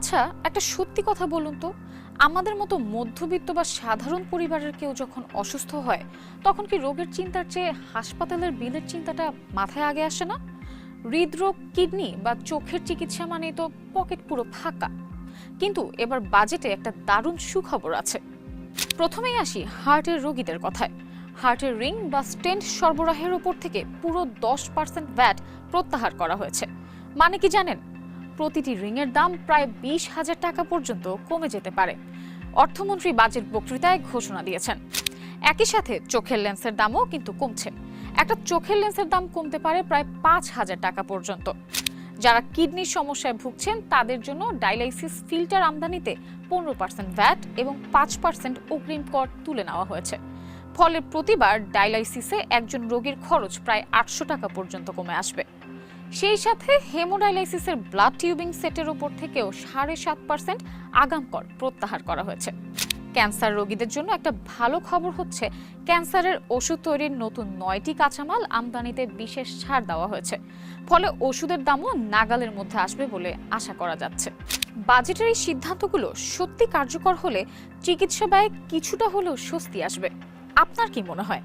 আচ্ছা, একটা সত্যি কথা বলুন তো, আমাদের মতো মধ্যবিত্ত বা সাধারণ পরিবারের কেউ যখন অসুস্থ হয়, তখন কি রোগের চিন্তার চেয়ে হাসপাতালের বিলের চিন্তাটা মাথায় আগে আসে না? হৃদরোগ, কিডনি বা চোখের চিকিৎসা মানেই তো পকেট পুরো ফাঁকা। কিন্তু এবার বাজেটে একটা দারুণ সুখবর আছে। প্রথমেই আসি হার্টের রোগীদের কথায়। হার্টের রিং বা স্টেন্ট সরবরাহের উপর থেকে পুরো 10% ভ্যাট প্রত্যাহার করা হয়েছে। মানে কি জানেন? প্রতিটি রিংয়ের দাম প্রায় 20,000 টাকা পর্যন্ত কমে যেতে পারে। অর্থমন্ত্রী বাজেট বক্তৃতায় ঘোষণা দিয়েছেন। একই সাথে চোখের লেন্সের দামও কিন্তু কমছে। একটা চোখের লেন্সের দাম কমতে পারে প্রায় 5,000 টাকা পর্যন্ত। যারা কিডনির সমস্যায় ভুগছেন তাদের জন্য ডায়ালাইসিস ফিল্টার আমদানিতে 15% ভ্যাট এবং 5% অগ্রিম কর তুলে নেওয়া হয়েছে। ফলে প্রতিবার ডায়ালাইসিসে একজন রোগীর খরচ প্রায় 800 টাকা পর্যন্ত কমে আসবে। সেই সাথে হেমোডায়ালাইসিসের ব্লাড টিউবিং সেটের উপর থেকেও 7.5% আগাম কর প্রত্যাহার করা হয়েছে। ক্যান্সার রোগীদের জন্য একটা ভালো খবর হচ্ছে, ক্যান্সারের ওষুধ তৈরির নতুন 9টি কাঁচামাল আমদানিতে বিশেষ ছাড় দেওয়া হয়েছে। ফলে ওষুধের দামও নাগালের মধ্যে আসবে বলে আশা করা যাচ্ছে। বাজেটের এই সিদ্ধান্তগুলো সত্যি কার্যকর হলে চিকিৎসা ব্যয়ে কিছুটা হলেও স্বস্তি আসবে। আপনার কি মনে হয়?